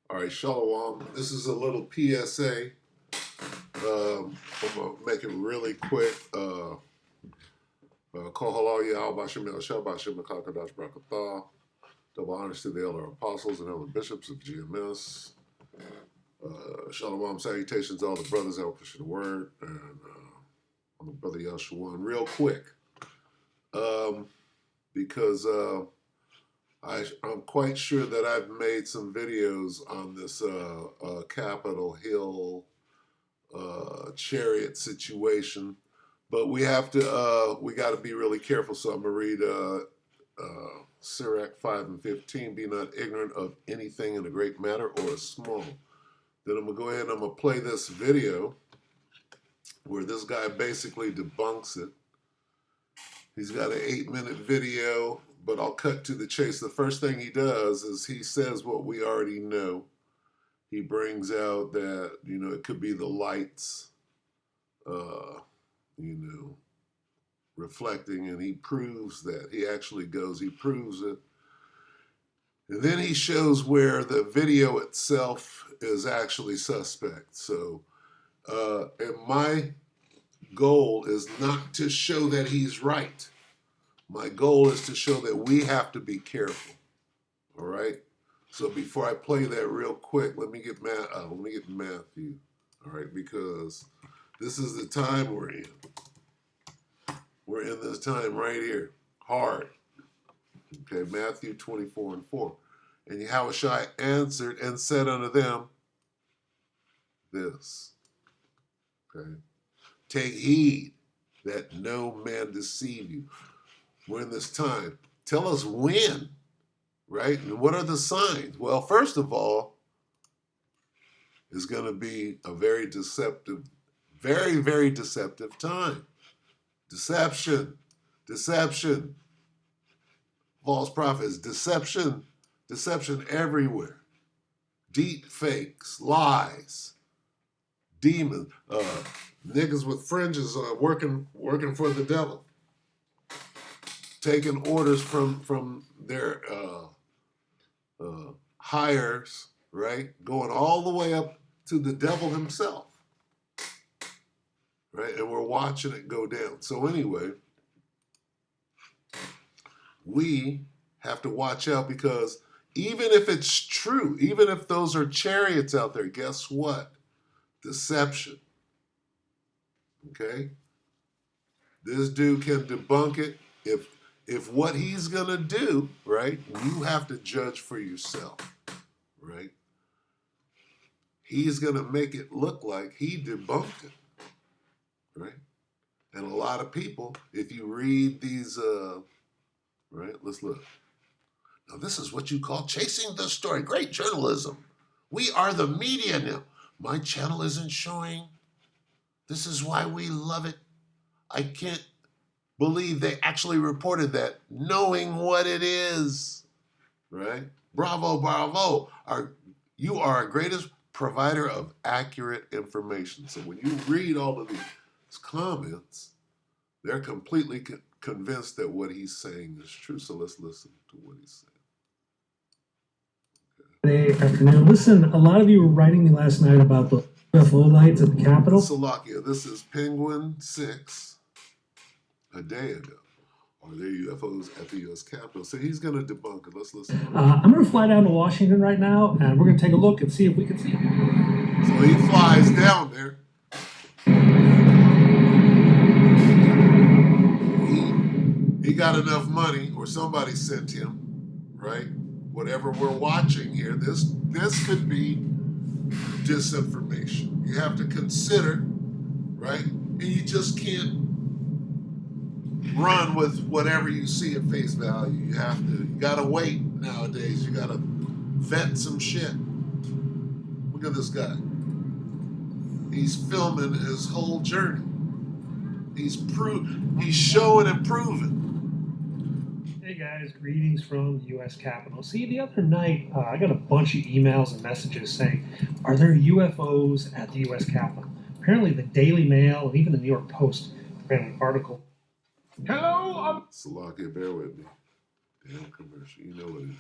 All right, Shalom. This is a little PSA. I'm going to make it really quick. Call halal Yahal Bashim El Shah Bashim Makakadash Brakatah. Double honors to the elder apostles and elder bishops of GMS. Shalom, salutations to all the brothers out pushing the word. And I'm the brother Yahshuan. Real quick. Because I'm quite sure that I've made some videos on this Capitol Hill Chariot situation, but we got to be really careful. So I'm gonna read Sirach 5:15. Be not ignorant of anything in a great matter or a small. Then I'm gonna go ahead and I'm gonna play this video where this guy basically debunks it. He's got an 8-minute video, but I'll cut to the chase. The first thing he does is he says what we already know. He brings out that, it could be the lights, reflecting, and he proves that. He actually he proves it. And then he shows where the video itself is actually suspect. So, and my goal is not to show that he's right. My goal is to show that we have to be careful. All right. So before I play that real quick, let me get Matthew. All right, because this is the time we're in. We're in this time right here, hard. Okay, Matthew 24:4. And Yahushua answered and said unto them this. Okay. Take heed that no man deceive you. We're in this time. Tell us when, right? And what are the signs? Well, first of all, it's going to be a very deceptive, very, very deceptive time. Deception. False prophets, deception everywhere. Deep fakes, lies, demons, niggas with fringes working for the devil. Taking orders from their hires, right? Going all the way up to the devil himself, right? And we're watching it go down. So anyway, we have to watch out, because even if it's true, even if those are chariots out there, guess what? Deception. Okay? This dude can debunk it. If what he's going to do, right, you have to judge for yourself, right? He's going to make it look like he debunked it, right? And a lot of people, if you read these, right, let's look. Now, this is what you call chasing the story. Great journalism. We are the media now. My channel isn't showing. This is why we love it. I can't believe they actually reported that, knowing what it is, right? Bravo. You are our greatest provider of accurate information. So when you read all of these comments, they're completely convinced that what he's saying is true. So let's listen to what he's saying. Good afternoon. Listen, a lot of you were writing me last night about the UFO lights at the Capitol. Salakia, this is Penguin 6 a day ago. Are there UFOs at the U.S. Capitol? So he's going to debunk it. Let's listen. I'm going to fly down to Washington right now, and we're going to take a look and see if we can see them. So he flies down there. He got enough money, or somebody sent him, right? Whatever we're watching here, this could be disinformation. You have to consider, right? And you just can't run with whatever you see at face value. You gotta wait nowadays. You gotta vet some shit. Look at this guy. He's filming his whole journey. He's showing and proving. Hey guys, greetings from the U.S. Capitol. See, the other night, I got a bunch of emails and messages saying, are there UFOs at the U.S. Capitol? Apparently the Daily Mail and even the New York Post ran an article. Hello, Salakia, bear with me. Damn commercial, you know what it is.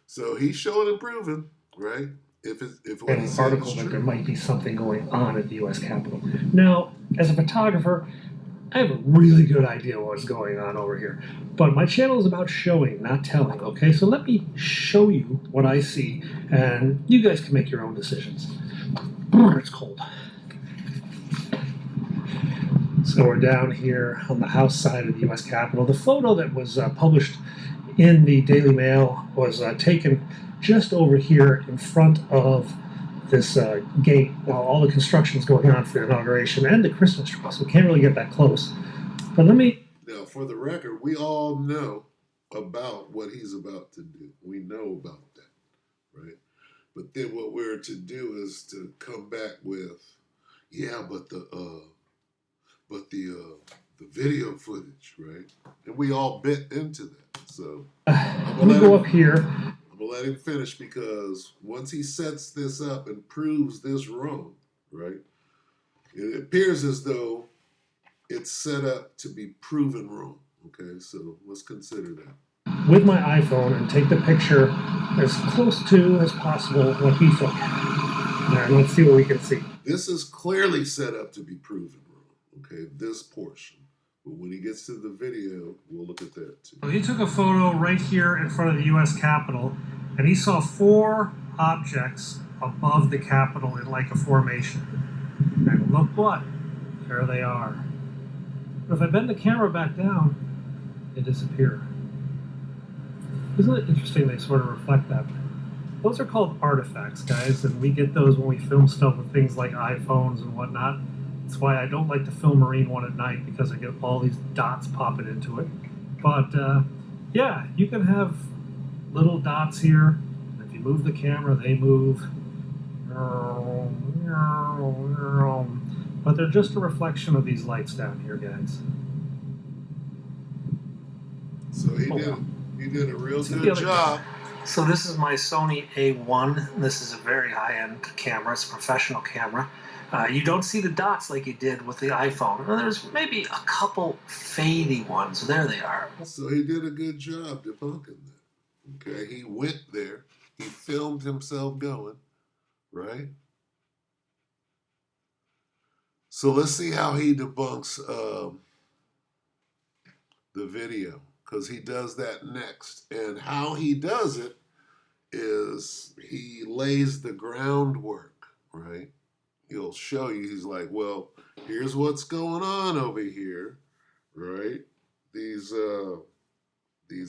So he's showing and proving right? If what in he an said article is that there true. might be something going on at the U.S. Capitol. Now, as a photographer, I have a really good idea what's going on over here. But my channel is about showing, not telling, okay? So let me show you what I see, and you guys can make your own decisions. It's cold. So we're down here on the house side of the U.S. Capitol. The photo that was published in the Daily Mail was taken just over here in front of this gate while all the construction is going on for the inauguration and the Christmas tree. So we can't really get that close. But let me. Now, for the record, we all know about what he's about to do. We know about that, right? But then what we're to do is to come back with, yeah, but the video footage, right? And we all bit into that. So Let me go up here. I'm gonna let him finish because once he sets this up and proves this wrong, right? It appears as though it's set up to be proven wrong. Okay, so let's consider that. With my iPhone and take the picture as close to as possible what he took. And let's see what we can see. This is clearly set up to be proven wrong. Okay, this portion. But when he gets to the video, we'll look at that too. He took a photo right here in front of the U.S. Capitol, and he saw 4 objects above the Capitol in like a formation. And look what? There they are. But if I bend the camera back down, they disappear. Isn't it interesting they sort of reflect that? Those are called artifacts, guys, and we get those when we film stuff with things like iPhones and whatnot. That's why I don't like to film Marine One at night, because I get all these dots popping into it. But yeah, you can have little dots here. If you move the camera, they move. But they're just a reflection of these lights down here, guys. So he did a real good job. So this is my Sony A1. This is a very high-end camera. It's a professional camera. You don't see the dots like you did with the iPhone. Well, there's maybe a couple fadey ones. There they are. So he did a good job debunking that. Okay, he went there. He filmed himself going, right? So let's see how he debunks the video, because he does that next. And how he does it is he lays the groundwork, right? He'll show you, he's like, well, here's what's going on over here, right? These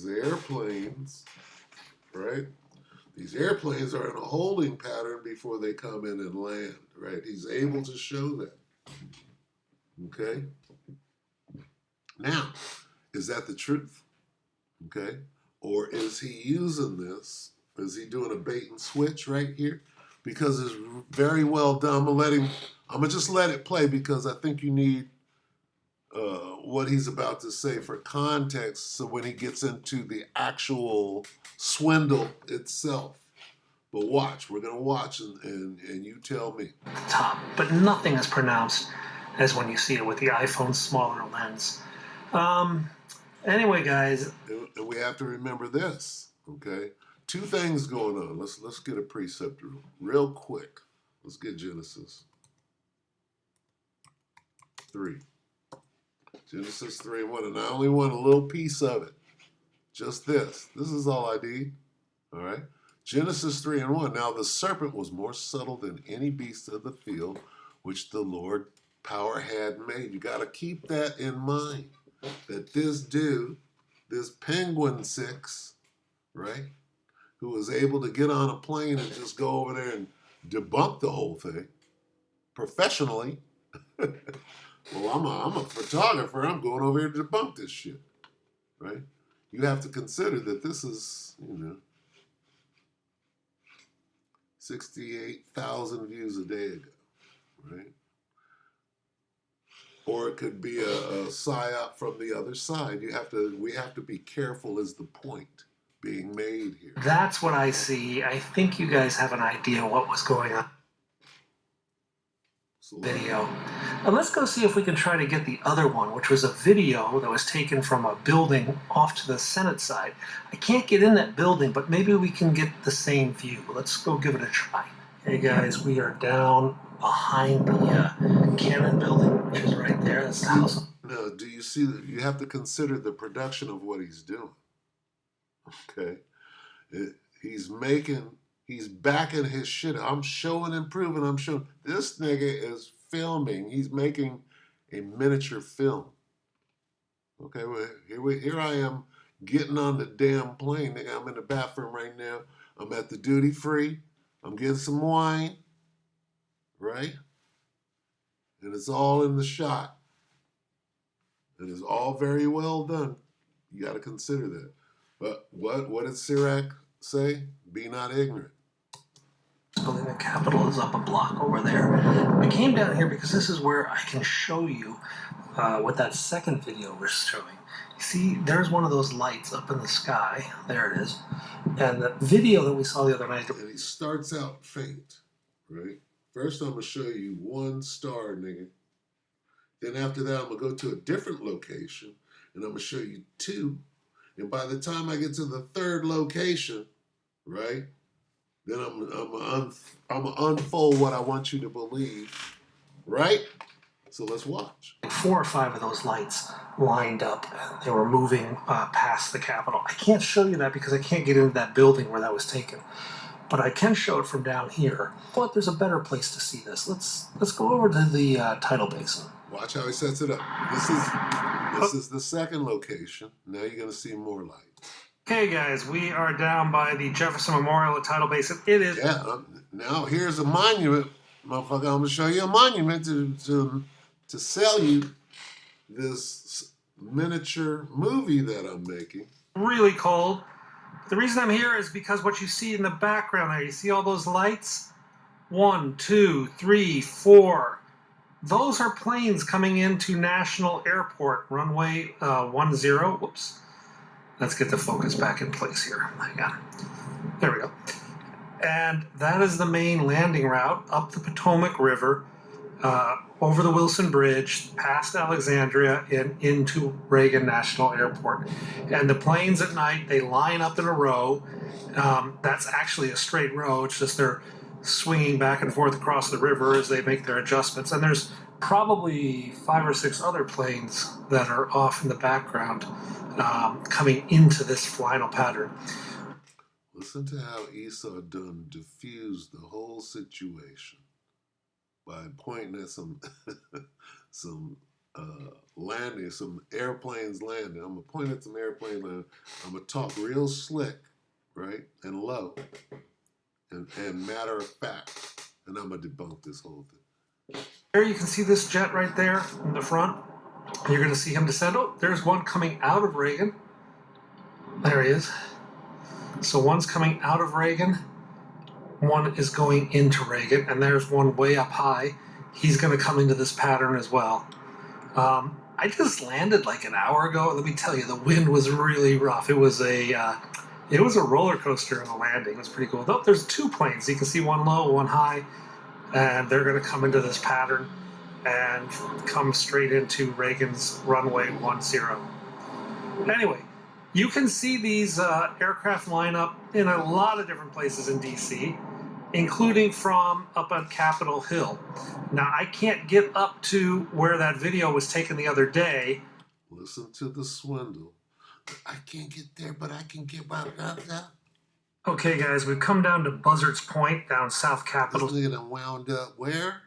airplanes, right? These airplanes are in a holding pattern before they come in and land, right? He's able to show that. Okay? Now, is that the truth? Okay? Or is he using this? Is he doing a bait and switch right here? Because it's very well done. I'm gonna just let it play, because I think you need what he's about to say for context, so when he gets into the actual swindle itself. But watch, we're gonna watch, and you tell me. Top, but nothing as pronounced as when you see it with the iPhone's smaller lens. Anyway, guys, and we have to remember this, okay? 2 things going on. Let's get a preceptor real quick. Let's get Genesis 3. Genesis 3 and 1, and I only want a little piece of it. Just this. This is all I need. All right? Genesis 3 and 1. Now the serpent was more subtle than any beast of the field which the Lord power had made. You got to keep that in mind. That this dude, this Penguin 6, right, who was able to get on a plane and just go over there and debunk the whole thing professionally. Well, I'm a photographer. I'm going over here to debunk this shit, right? You have to consider that this is, 68,000 views a day ago, right? Or it could be a psyop from the other side. We have to be careful, is the point being made here. That's what I see. I think you guys have an idea what was going on. Video. And let's go see if we can try to get the other one, which was a video that was taken from a building off to the Senate side. I can't get in that building, but maybe we can get the same view. Let's go give it a try. Hey guys, we are down behind the Cannon building, which is right there. That's the house. Now, do you see that you have to consider the production of what he's doing? Okay. He's backing his shit. I'm showing and proving. I'm showing. This nigga is filming. He's making a miniature film. Okay, well, here I am getting on the damn plane. Nigga, I'm in the bathroom right now. I'm at the duty free. I'm getting some wine, right? And it's all in the shot. And it's all very well done. You got to consider that. But what did Chariot say? Be not ignorant. Building the Capitol is up a block over there. I came down here because this is where I can show you what that second video was showing. You see, there's one of those lights up in the sky. There it is. And the video that we saw the other night. And he starts out faint, right? First, I'm going to show you one star, nigga. Then after that, I'm going to go to a different location, and I'm going to show you two. And by the time I get to the third location, right, then I'm going to unfold what I want you to believe, right? So let's watch. 4 or 5 of those lights lined up. They were moving past the Capitol. I can't show you that because I can't get into that building where that was taken. But I can show it from down here. But there's a better place to see this. Let's go over to the tidal basin. Watch how he sets it up. This is the second location. Now you're going to see more light. Okay, guys, we are down by the Jefferson Memorial at Tidal Basin. It is. Yeah. Now here's a monument, motherfucker. I'm gonna show you a monument to sell you this miniature movie that I'm making. Really cold. The reason I'm here is because what you see in the background there, you see all those lights? 1, 2, 3, 4. Those are planes coming into National Airport, runway 10. Whoops. Let's get the focus back in place here. Hang on. There we go. And that is the main landing route up the Potomac River, over the Wilson Bridge, past Alexandria, and into Reagan National Airport. And the planes at night, they line up in a row. That's actually a straight row. It's just they're swinging back and forth across the river as they make their adjustments. And there's probably 5 or 6 other planes that are off in the background coming into this final pattern. Listen to how Esau done diffused the whole situation by pointing at some landing, some airplanes landing. I'm gonna point at some airplane landing. I'm gonna talk real slick, right, and low, and matter of fact, and I'm gonna debunk this whole thing. There you can see this jet right there in the front. You're going to see him descend. Oh, there's one coming out of Reagan. There he is. So one's coming out of Reagan. One is going into Reagan. And there's one way up high. He's going to come into this pattern as well. I just landed like an hour ago. Let me tell you, the wind was really rough. It was a roller coaster in the landing. It was pretty cool. Oh, there's 2 planes. You can see one low, one high. And they're going to come into this pattern and come straight into Reagan's runway 10. Anyway, you can see these aircraft line up in a lot of different places in D.C., including from up on Capitol Hill. Now, I can't get up to where that video was taken the other day. Listen to the swindle. I can't get there, but I can get right up there. Okay, guys, we've come down to Buzzards Point, down South Capitol. This nigga done wound up where?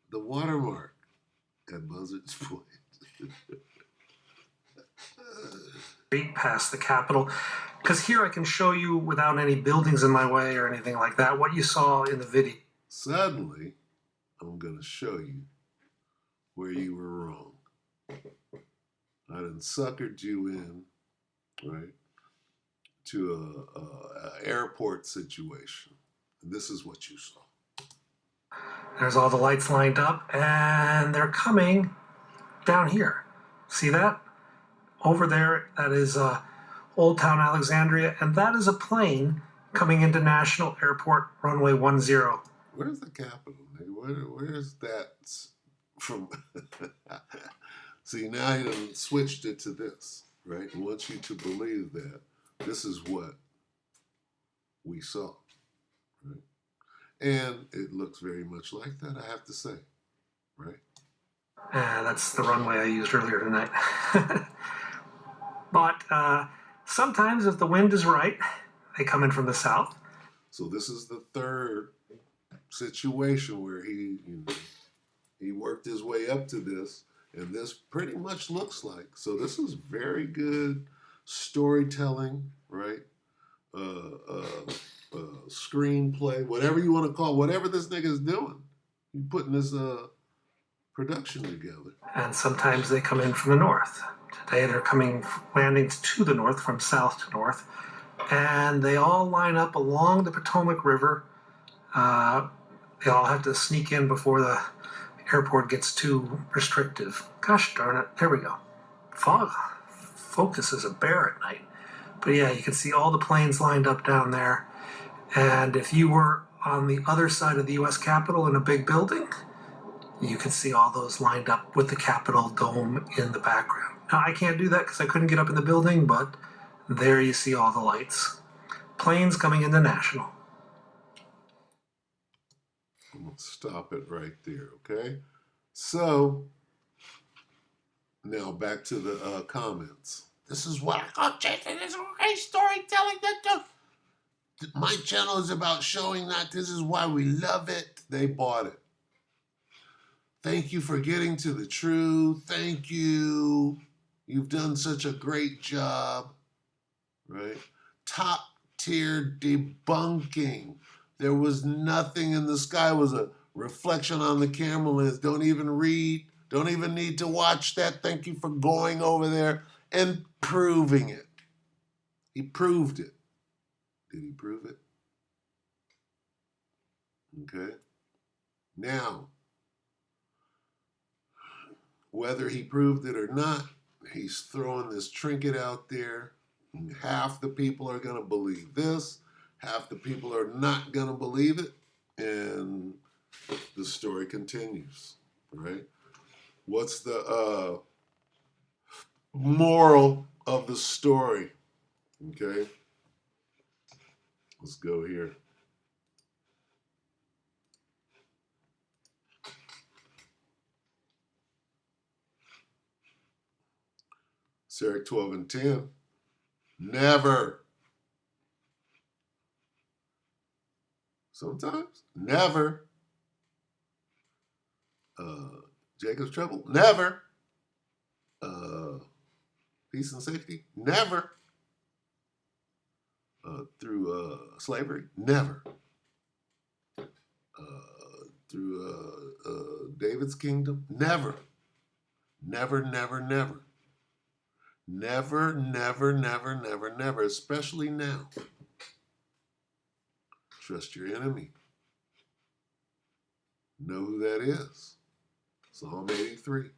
The watermark at Buzzards Point. Past the Capitol, because here I can show you without any buildings in my way or anything like that what you saw in the video. Suddenly, I'm going to show you where you were wrong. I done suckered you in, right, to a airport situation. And this is what you saw. There's all the lights lined up, and they're coming down here. See that? Over there, that is Old Town Alexandria, and that is a plane coming into National Airport, runway 10. Where's the Capitol, nigga? Where's that from? See, now he done switched it to this, right? He wants you to believe that this is what we saw, right? And it looks very much like that, I have to say, right? That's the runway I used earlier tonight. But sometimes, if the wind is right, they come in from the south. So this is the third situation where he worked his way up to this, and this pretty much looks like. So this is very good storytelling, right? Screenplay, whatever you want to call, whatever this nigga is doing, he putting this production together. And sometimes they come in from the north. Today they're coming landings to the north from south to north, and they all line up along the Potomac River. They all have to sneak in before the airport gets too restrictive. Gosh darn it, there we go. Focus is a bear at night. But yeah, you can see all the planes lined up down there. And if you were on the other side of the U.S. Capitol in a big building, you could see all those lined up with the Capitol dome in the background. Now, I can't do that because I couldn't get up in the building, but there you see all the lights. Planes coming into National. I'm going to stop it right there, okay? So, now back to the comments. This is what I call Jason. This is great storytelling. My channel is about showing that this is why we love it. They bought it. Thank you for getting to the truth. Thank you. You've done such a great job, right? Top tier debunking. There was nothing in the sky. It was a reflection on the camera lens. Don't even read. Don't even need to watch that. Thank you for going over there and proving it. He proved it. Did he prove it? Okay. Now, whether he proved it or not, he's throwing this trinket out there. And half the people are going to believe this. Half the people are not going to believe it. And the story continues, right? What's the moral of the story? Okay. Let's go here. Sarah 12 and 10. Never. Sometimes. Never. Jacob's Trouble. Never. Peace and Safety. Never. Through slavery. Never. Through David's kingdom. Never. Never, never, never. Never, never, never, never, never, especially now. Trust your enemy. Know who that is. Psalm 83.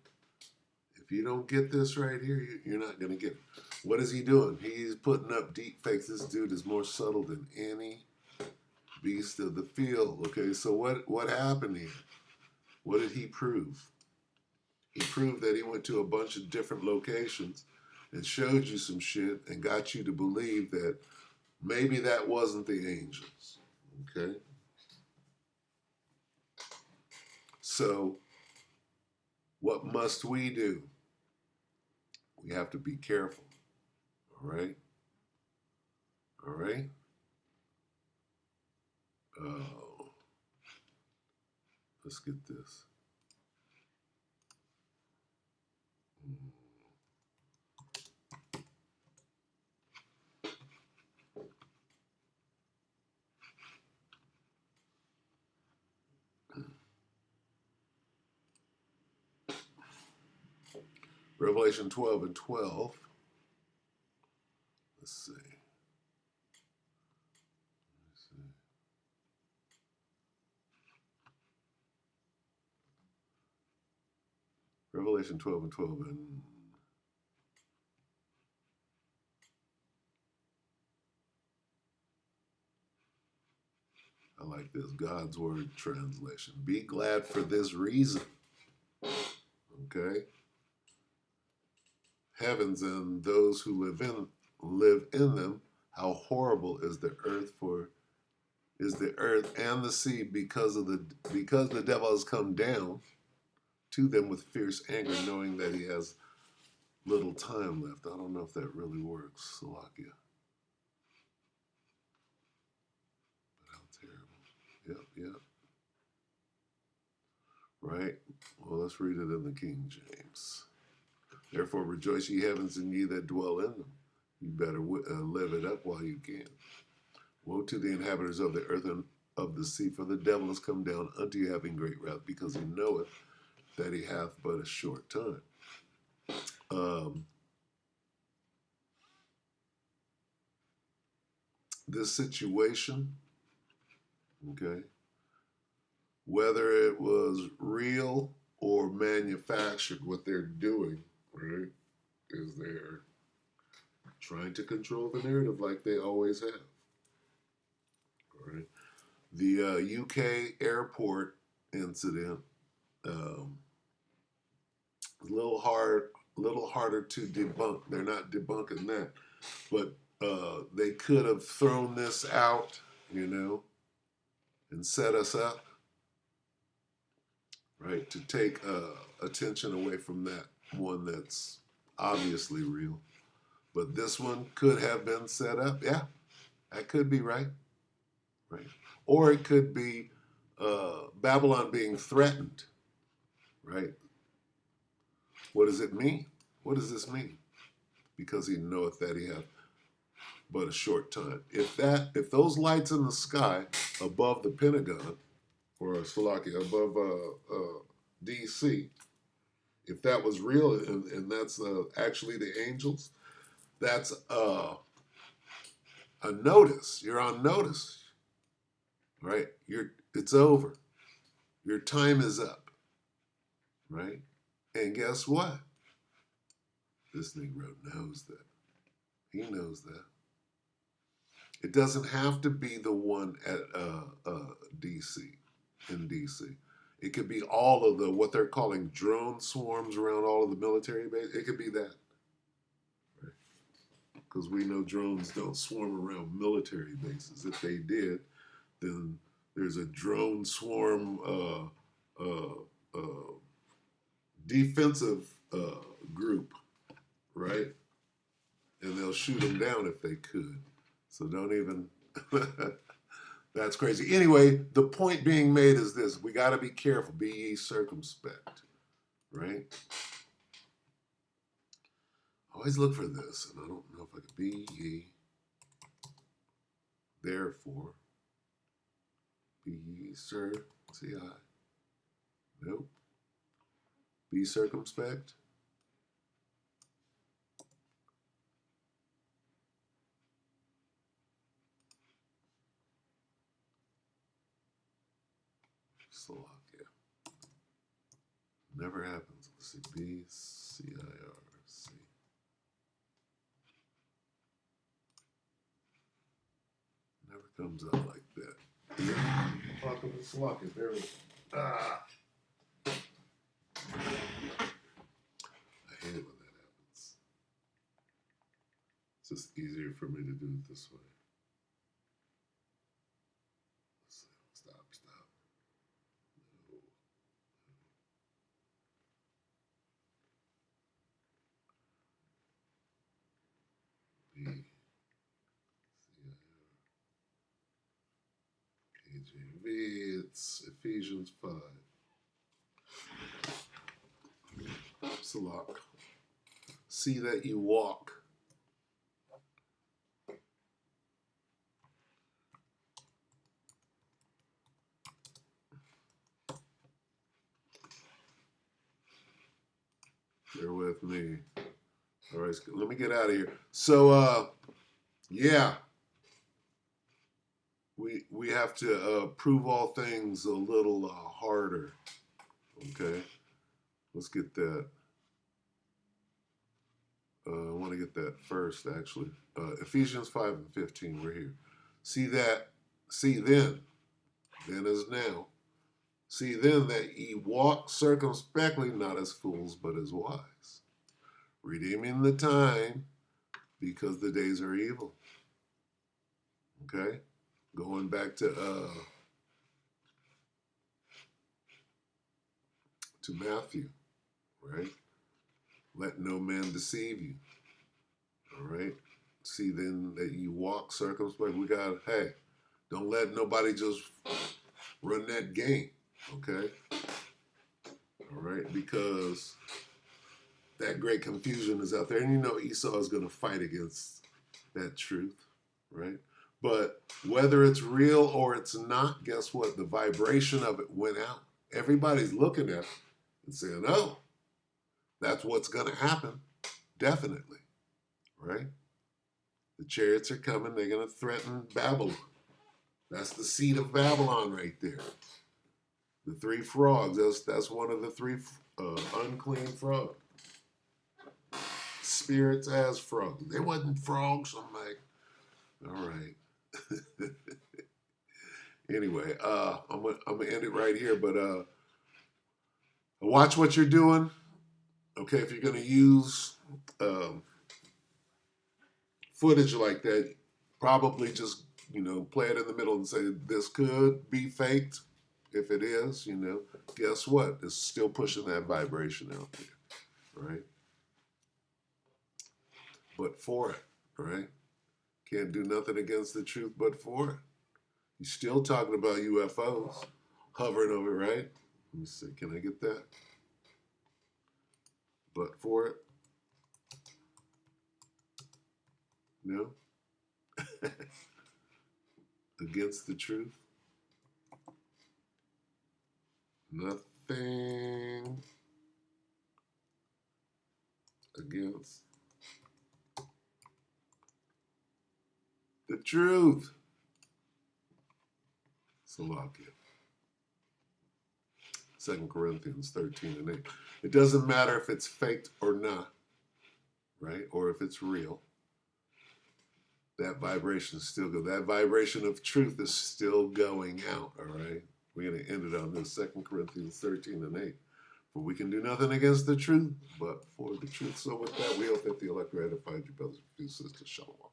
If you don't get this right here, you're not going to get it. What is he doing? He's putting up deep fakes. This dude is more subtle than any beast of the field. Okay, so what happened here? What did he prove? He proved that he went to a bunch of different locations and showed you some shit and got you to believe that maybe that wasn't the angels. Okay? So, what must we do? We have to be careful. All right? All right? Let's get this. Revelation 12 and 12. Let's see. Revelation 12 and 12. And I like this. God's Word translation. Be glad for this reason. Okay? Heavens and those who live in them, how horrible is the earth and the sea because the devil has come down to them with fierce anger, knowing that he has little time left. I don't know if that really works, Salakia. But how terrible. Yep. Right? Well, let's read it in the King James. Therefore rejoice, ye heavens, and ye that dwell in them. You better live it up while you can. Woe to the inhabitants of the earth and of the sea, for the devil has come down unto you having great wrath, because he knoweth that he hath but a short time. This situation, okay, whether it was real or manufactured, what they're doing, right, is they're trying to control the narrative like they always have. Right? The UK airport incident, a little harder to debunk. They're not debunking that, but they could have thrown this out, and set us up, right, to take attention away from that one that's obviously real. But this one could have been set up. Yeah, that could be right. Or it could be Babylon being threatened, right? What does it mean? What does this mean? Because he knoweth that he hath but a short time. If those lights in the sky above the Pentagon, or Slovakia, above DC, if that was real and that's actually the angels, that's a notice. You're on notice, right? It's over. Your time is up, right? And guess what? This Negro knows that. He knows that. It doesn't have to be the one at DC, in DC. It could be all of the, what they're calling drone swarms around all of the military bases. It could be that. Right? Because we know drones don't swarm around military bases. If they did, then there's a drone swarm defensive group, right? And they'll shoot them down if they could. So don't even, that's crazy. Anyway, the point being made is this. We got to be careful. Be ye circumspect, right? Always look for this. And I don't know if I could be ye. Therefore, be ye C-I. Nope. Be circumspect. Slovakia. Never happens. Let's see. B-C-I-R-C. Never comes out like that. Welcome to Slovakia. There we go. I hate it when that happens. It's just easier for me to do it this way. Stop. No. KJV, it's Ephesians 5. Salak. See that you walk. Bear with me. All right, let me get out of here. So, yeah, we have to prove all things a little harder. Okay, let's get that. I want to get that first, actually. Ephesians 5:15. We're here. See then then as now. See then that ye walk circumspectly, not as fools, but as wise, redeeming the time, because the days are evil. Okay? Going back to Matthew, right? Let no man deceive you. All right? See then that you walk circumspect. We got, hey, don't let nobody just run that game. Okay? All right? Because that great confusion is out there. And you know Esau is going to fight against that truth, right? But whether it's real or it's not, guess what? The vibration of it went out. Everybody's looking at it and saying, oh, that's what's going to happen. Definitely, right? The chariots are coming. They're going to threaten Babylon. That's the seed of Babylon right there. The three frogs. That's one of the three unclean frogs. Spirits as frogs. They wasn't frogs. I'm like, all right. Anyway, I'm gonna end it right here. But watch what you're doing. Okay, if you're gonna use footage like that, probably just play it in the middle and say this could be faked. If it is, guess what? It's still pushing that vibration out there, right? But for it, right? Can't do nothing against the truth but for it. You're still talking about UFOs hovering over, right? Let me see, can I get that? But for it? No? Against the truth? Nothing against the truth. Salakia. 2 Corinthians 13 and 8. It doesn't matter if it's faked or not, right? Or if it's real. That vibration is still good. That vibration of truth is still going out, all right? We're going to end it on this 2 Corinthians 13 and 8. For we can do nothing against the truth, but for the truth. So with that, we hope that the elect ratified you, brothers and sisters. Shalom.